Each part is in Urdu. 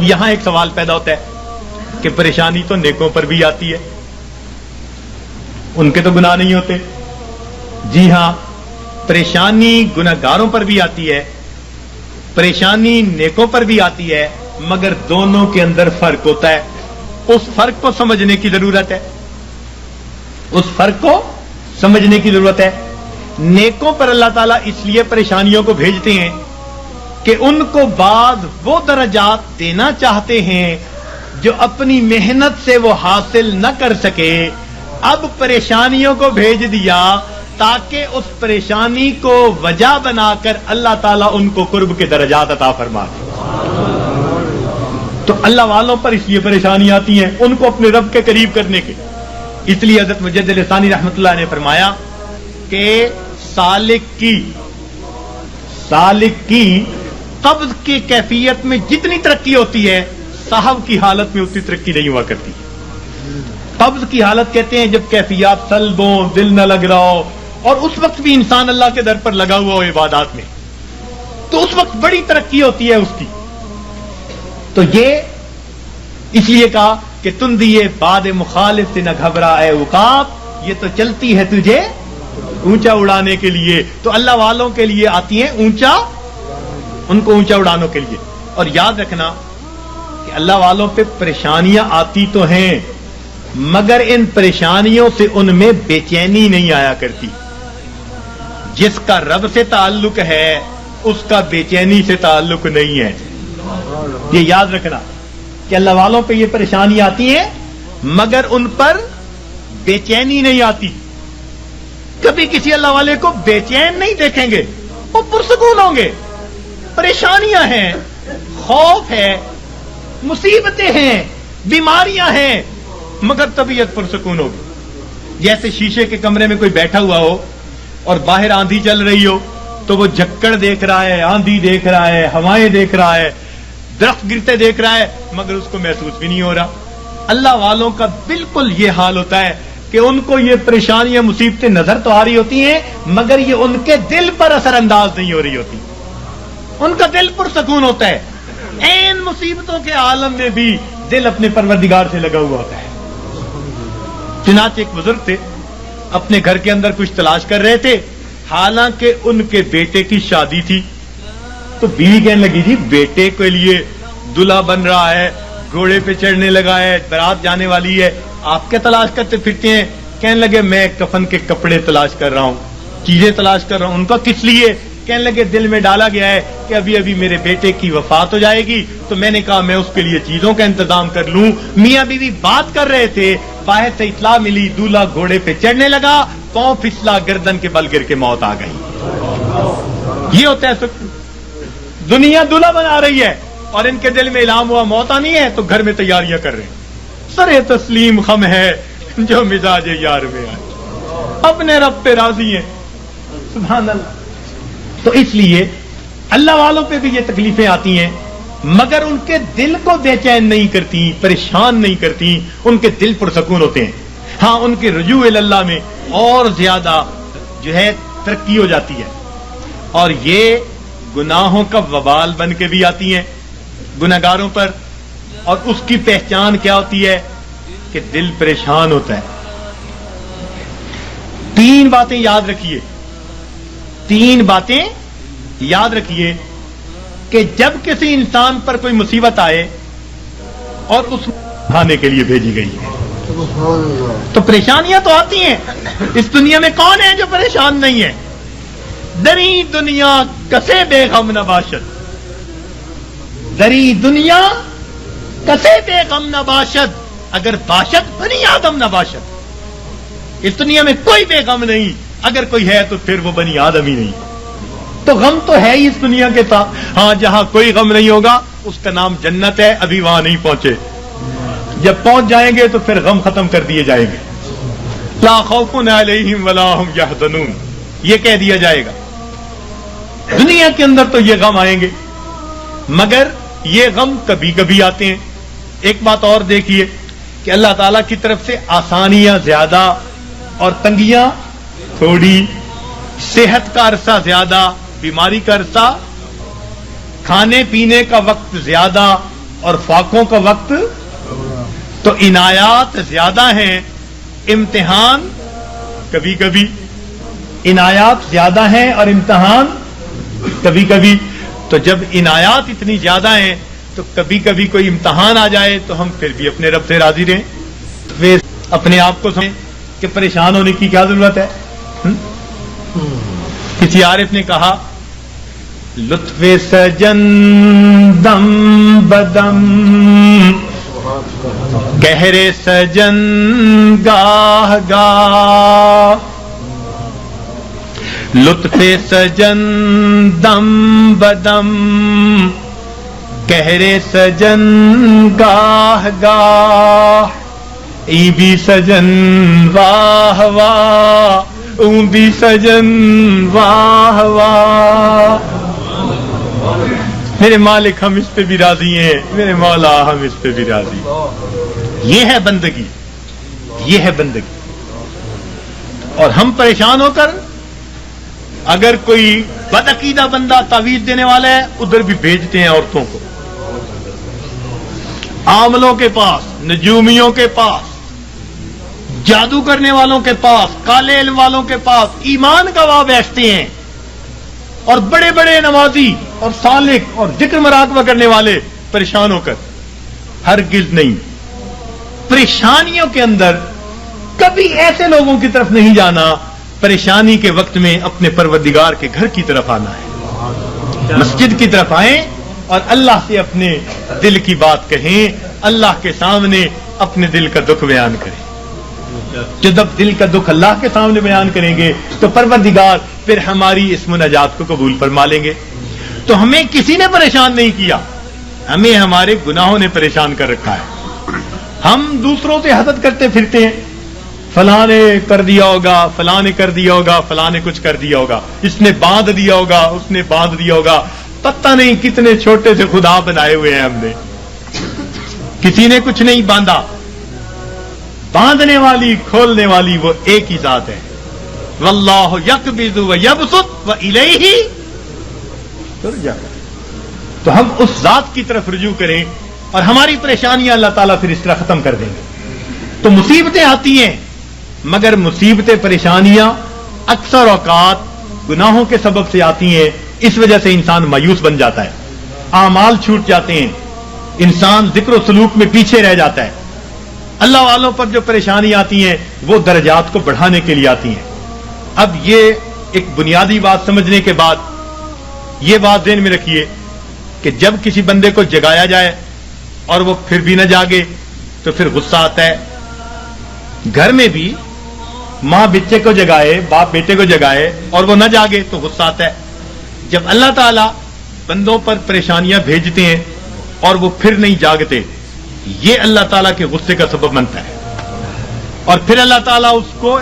یہاں ایک سوال پیدا ہوتا ہے کہ پریشانی تو نیکوں پر بھی آتی ہے، ان کے تو گناہ نہیں ہوتے. جی ہاں، پریشانی گناہگاروں پر بھی آتی ہے، پریشانی نیکوں پر بھی آتی ہے، مگر دونوں کے اندر فرق ہوتا ہے. اس فرق کو سمجھنے کی ضرورت ہے، اس فرق کو سمجھنے کی ضرورت ہے. نیکوں پر اللہ تعالیٰ اس لیے پریشانیوں کو بھیجتے ہیں کہ ان کو بعض وہ درجات دینا چاہتے ہیں جو اپنی محنت سے وہ حاصل نہ کر سکے. اب پریشانیوں کو بھیج دیا تاکہ اس پریشانی کو وجہ بنا کر اللہ تعالیٰ ان کو قرب کے درجات عطا فرما دے. تو اللہ والوں پر اس لیے پریشانی آتی ہیں ان کو اپنے رب کے قریب کرنے کے. اس لیے حضرت مجدد ثانی رحمۃ اللہ نے فرمایا کہ سالک کی قبض کی کیفیت میں جتنی ترقی ہوتی ہے صاحب کی حالت میں اتنی ترقی نہیں ہوا کرتی. قبض کی حالت کہتے ہیں جب کیفیات سلب ہو، دل نہ لگ رہا ہو، اور اس وقت بھی انسان اللہ کے در پر لگا ہوا ہو عبادات میں، تو اس وقت بڑی ترقی ہوتی ہے اس کی. تو یہ اس لیے کہا کہ تم دیے باد مخالف سے نہ گھبرا اے عقاب، یہ تو چلتی ہے تجھے اونچا اڑانے کے لیے. تو اللہ والوں کے لیے آتی ہیں اونچا، ان کو اونچا اڑانے کے لیے. اور یاد رکھنا کہ اللہ والوں پہ پریشانیاں آتی تو ہیں، مگر ان پریشانیوں سے ان میں بے چینی نہیں آیا کرتی. جس کا رب سے تعلق ہے اس کا بے چینی سے تعلق نہیں ہے. یہ یاد رکھنا کہ اللہ والوں پہ یہ پریشانی آتی ہیں مگر ان پر بے چینی نہیں آتی. کبھی کسی اللہ والے کو بے چین نہیں دیکھیں گے، وہ پرسکون ہوں گے. پریشانیاں ہیں، خوف ہے، مصیبتیں ہیں، بیماریاں ہیں، مگر طبیعت پرسکون ہوگی. جیسے شیشے کے کمرے میں کوئی بیٹھا ہوا ہو اور باہر آندھی چل رہی ہو تو وہ جھکڑ دیکھ رہا ہے، آندھی دیکھ رہا ہے، ہوائیں دیکھ رہا ہے، درخت گرتے دیکھ رہا ہے، مگر اس کو محسوس بھی نہیں ہو رہا. اللہ والوں کا بالکل یہ حال ہوتا ہے کہ ان کو یہ پریشانیاں مصیبتیں نظر تو آ رہی ہوتی ہیں مگر یہ ان کے دل پر اثر انداز نہیں ہو رہی ہوتی. ان کا دل پرسکون ہوتا ہے. این مصیبتوں کے عالم میں بھی دل اپنے پروردگار سے لگا ہوا ہوتا ہے. چنانچہ ایک بزرگ تھے، اپنے گھر کے اندر کچھ تلاش کر رہے تھے، حالانکہ ان کے بیٹے کی شادی تھی. تو بیوی کہنے لگی جی بیٹے کے لیے دلہا بن رہا ہے، گھوڑے پہ چڑھنے لگا ہے، بارات جانے والی ہے، آپ کیا تلاش کرتے پھرتے ہیں؟ کہنے لگے میں کفن کے کپڑے تلاش کر رہا ہوں، چیزیں تلاش کر رہا ہوں. ان کا کس لیے؟ کہنے لگے دل میں ڈالا گیا ہے کہ ابھی ابھی میرے بیٹے کی وفات ہو جائے گی، تو میں نے کہا میں اس کے لیے چیزوں کا انتظام کر لوں. میاں بیوی بات کر رہے تھے، باہر سے اطلاع ملی دولہا گھوڑے پہ چڑھنے لگا، پاؤں پھسلا، گردن کے بل گر کے موت آ گئی. یہ ہوتا ہے دنیا دولہا بنا رہی ہے اور ان کے دل میں الہام ہوا موت آنی ہے تو گھر میں تیاریاں کر رہے ہیں. سرے تسلیم خم ہے جو مزاج یار میں آئے، اپنے رب پہ راضی ہیں. سبحان اللہ. تو اس لیے اللہ والوں پہ بھی یہ تکلیفیں آتی ہیں مگر ان کے دل کو بے چین نہیں کرتی، پریشان نہیں کرتی، ان کے دل پرسکون ہوتے ہیں. ہاں ان کے رجوع اللہ میں اور زیادہ جو ہے ترقی ہو جاتی ہے. اور یہ گناہوں کا وبال بن کے بھی آتی ہیں گناہگاروں پر. اور اس کی پہچان کیا ہوتی ہے کہ دل پریشان ہوتا ہے. 3 باتیں یاد رکھیے، 3 باتیں یاد رکھیے کہ جب کسی انسان پر کوئی مصیبت آئے اور اس کھانے کے لیے بھیجی گئی ہے تو پریشانیاں تو آتی ہیں. اس دنیا میں کون ہے جو پریشان نہیں ہے؟ دری دنیا کسے بے غم نہ باشد، دری دنیا کسے بے غم نہ باشد، اگر باشد بنی آدم نہ باشد. اس دنیا میں کوئی بے غم نہیں، اگر کوئی ہے تو پھر وہ بنی آدم ہی نہیں. تو غم تو ہے ہی اس دنیا کے ساتھ. ہاں جہاں کوئی غم نہیں ہوگا اس کا نام جنت ہے، ابھی وہاں نہیں پہنچے. جب پہنچ جائیں گے تو پھر غم ختم کر دیے جائیں گے. لا خوف علیہم ولا ہم یحزنون، یہ کہہ دیا جائے گا. دنیا کے اندر تو یہ غم آئیں گے مگر یہ غم کبھی کبھی آتے ہیں. ایک بات اور دیکھیے کہ اللہ تعالیٰ کی طرف سے آسانیاں زیادہ اور تنگیاں تھوڑی، صحت کا عرصہ زیادہ، بیماری کا عرصہ، کھانے پینے کا وقت زیادہ، اور فاقوں کا وقت، تو عنایات زیادہ ہیں، امتحان کبھی کبھی، عنایات زیادہ ہیں اور امتحان کبھی کبھی. تو جب عنایات اتنی زیادہ ہیں تو کبھی کبھی کوئی امتحان آ جائے تو ہم پھر بھی اپنے رب سے راضی رہیں. پھر اپنے آپ کو سمجھیں کہ پریشان ہونے کی کیا ضرورت ہے. کسی عارف نے کہا لطف سجن دم بدم گہرے سجن گاہ گاہ، لطف سجن دم بدم گہرے سجن گاہ گاہ، ای بھی سجن واہ واہ اون بھی سجن واہ واہ. میرے مالک ہم اس پہ بھی راضی ہیں، میرے مولا ہم اس پہ بھی راضی. یہ ہے بندگی، یہ ہے بندگی. اور ہم پریشان ہو کر اگر کوئی بدعقیدہ بندہ تعویذ دینے والا ہے ادھر بھی بھیجتے ہیں عورتوں کو، عاملوں کے پاس، نجومیوں کے پاس، جادو کرنے والوں کے پاس، کالے علم والوں کے پاس ایمان گواہ بیٹھتے ہیں. اور بڑے بڑے نمازی اور سالک اور ذکر مراقبہ کرنے والے پریشان ہو کر. ہرگز نہیں. پریشانیوں کے اندر کبھی ایسے لوگوں کی طرف نہیں جانا، پریشانی کے وقت میں اپنے پروردگار کے گھر کی طرف آنا ہے. مسجد کی طرف آئیں اور اللہ سے اپنے دل کی بات کہیں، اللہ کے سامنے اپنے دل کا دکھ بیان کریں. جب دل کا دکھ اللہ کے سامنے بیان کریں گے تو پروردگار پھر ہماری اس مناجات کو قبول فرما لیں گے. تو ہمیں کسی نے پریشان نہیں کیا، ہمیں ہمارے گناہوں نے پریشان کر رکھا ہے. ہم دوسروں سے حسد کرتے پھرتے ہیں، فلاں نے کر دیا ہوگا، فلاں نے کر دیا ہوگا، فلاں نے کچھ کر دیا ہوگا، اس نے باندھ دیا ہوگا، اس نے باندھ دیا ہوگا. پتہ نہیں کتنے چھوٹے سے خدا بنائے ہوئے ہیں ہم نے، کسی نے کچھ نہیں باندھا. باندھنے والی کھولنے والی وہ ایک ہی ذات ہے. واللہ یقبض و یبسط والیہ ترجع. تو ہم اس ذات کی طرف رجوع کریں اور ہماری پریشانیاں اللہ تعالیٰ پھر اس طرح ختم کر دیں گے. تو مصیبتیں آتی ہیں، مگر مصیبتیں پریشانیاں اکثر اوقات گناہوں کے سبب سے آتی ہیں. اس وجہ سے انسان مایوس بن جاتا ہے، اعمال چھوٹ جاتے ہیں، انسان ذکر و سلوک میں پیچھے رہ جاتا ہے. اللہ والوں پر جو پریشانی آتی ہیں وہ درجات کو بڑھانے کے لیے آتی ہیں. اب یہ ایک بنیادی بات سمجھنے کے بعد یہ بات ذہن میں رکھیے کہ جب کسی بندے کو جگایا جائے اور وہ پھر بھی نہ جاگے تو پھر غصہ آتا ہے. گھر میں بھی ماں بچے کو جگائے، باپ بیٹے کو جگائے اور وہ نہ جاگے تو غصہ آتا ہے. جب اللہ تعالیٰ بندوں پر پریشانیاں بھیجتے ہیں اور وہ پھر نہیں جاگتے، یہ اللہ تعالیٰ کے غصے کا سبب بنتا ہے. اور پھر اللہ تعالیٰ اس کو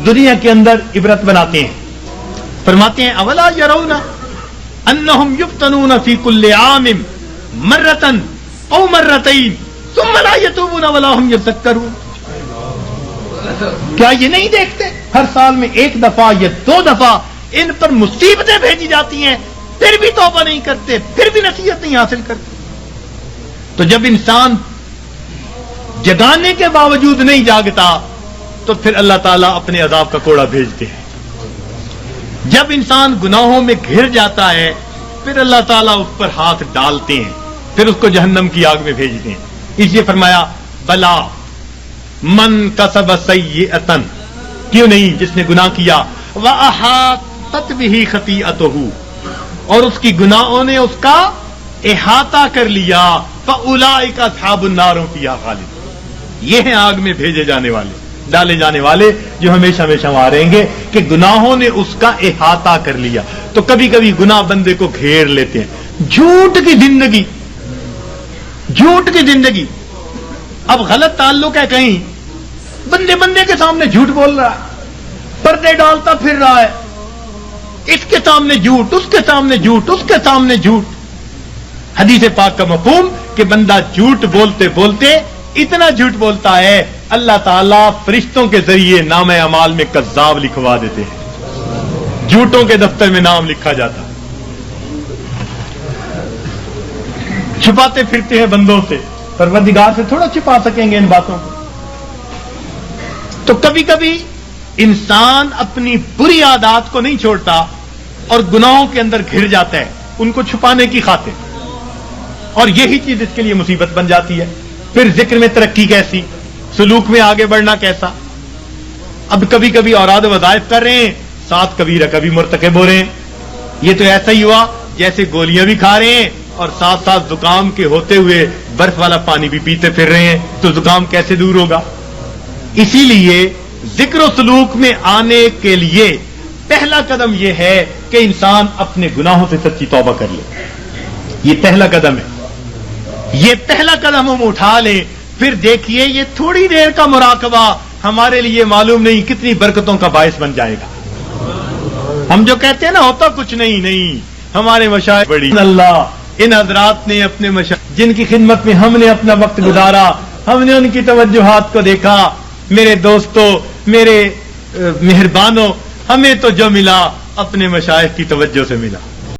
دنیا کے اندر عبرت بناتے ہیں. فرماتے ہیں اولا یرون انہم یفتنون فی کل عام مرۃ او مرتین ثم لا یتوبون ولا هم یذکرون. کیا یہ نہیں دیکھتے ہر سال میں ایک دفعہ یا دو دفعہ ان پر مصیبتیں بھیجی جاتی ہیں، پھر بھی توبہ نہیں کرتے، پھر بھی نصیحت نہیں حاصل کرتے. تو جب انسان جگانے کے باوجود نہیں جاگتا تو پھر اللہ تعالیٰ اپنے عذاب کا کوڑا بھیجتے ہیں. جب انسان گناہوں میں گھر جاتا ہے پھر اللہ تعالیٰ اس پر ہاتھ ڈالتے ہیں، پھر اس کو جہنم کی آگ میں بھیجتے ہیں. اس لیے فرمایا بلا من کسب سیئۃ، کیوں نہیں جس نے گناہ کیا، وَأَحَاطَتْ بِهِ خَطِیئَتُهُ، اور اس کی گناہوں نے اس کا احاطہ کر لیا، فَأُولَٰئِکَ أَصْحَابُ النَّارِ هُمْ فِیہَا خَالِدُونَ. یہ ہیں آگ میں بھیجے جانے والے، ڈالے جانے والے، جو ہمیشہ ہمیشہ وہاں رہیں گے کہ گناہوں نے اس کا احاطہ کر لیا. تو کبھی کبھی گناہ بندے کو گھیر لیتے ہیں. جھوٹ کی زندگی، جھوٹ کی زندگی. اب غلط تعلق ہے کہیں، بندے بندے کے سامنے جھوٹ بول رہا ہے، پردے ڈالتا پھر رہا ہے، اس کے سامنے جھوٹ، اس کے سامنے جھوٹ، اس کے سامنے جھوٹ. حدیث پاک کا مفہوم کہ بندہ جھوٹ بولتے بولتے اتنا جھوٹ بولتا ہے اللہ تعالیٰ فرشتوں کے ذریعے نام اعمال میں کذاب لکھوا دیتے ہیں، جھوٹوں کے دفتر میں نام لکھا جاتا. چھپاتے پھرتے ہیں بندوں سے، پروردگار سے تھوڑا چھپا سکیں گے ان باتوں کو؟ تو کبھی کبھی انسان اپنی بری عادات کو نہیں چھوڑتا اور گناہوں کے اندر گھر جاتا ہے ان کو چھپانے کی خاطر، اور یہی چیز اس کے لیے مصیبت بن جاتی ہے۔ پھر ذکر میں ترقی کیسی، سلوک میں آگے بڑھنا کیسا؟ اب کبھی کبھی اوراد وظائف کر رہے ہیں، ساتھ کبیرہ کبھی مرتکب ہو رہے ہیں۔ یہ تو ایسا ہی ہوا جیسے گولیاں بھی کھا رہے ہیں اور ساتھ ساتھ زکام کے ہوتے ہوئے برف والا پانی بھی پیتے پھر رہے ہیں، تو زکام کیسے دور ہوگا؟ اسی لیے ذکر و سلوک میں آنے کے لیے پہلا قدم یہ ہے کہ انسان اپنے گناہوں سے سچی توبہ کر لے۔ یہ پہلا قدم ہے، یہ پہلا قدم ہم اٹھا لیں، پھر دیکھیے یہ تھوڑی دیر کا مراقبہ ہمارے لیے معلوم نہیں کتنی برکتوں کا باعث بن جائے گا۔ ہم جو کہتے ہیں نا ہوتا کچھ نہیں، ہمارے مشائخ بڑی اللہ، ان حضرات نے اپنے مشائخ جن کی خدمت میں ہم نے اپنا وقت گزارا، ہم نے ان کی توجہات کو دیکھا، میرے دوستوں، میرے مہربانوں، ہمیں تو جو ملا اپنے مشائخ کی توجہ سے ملا۔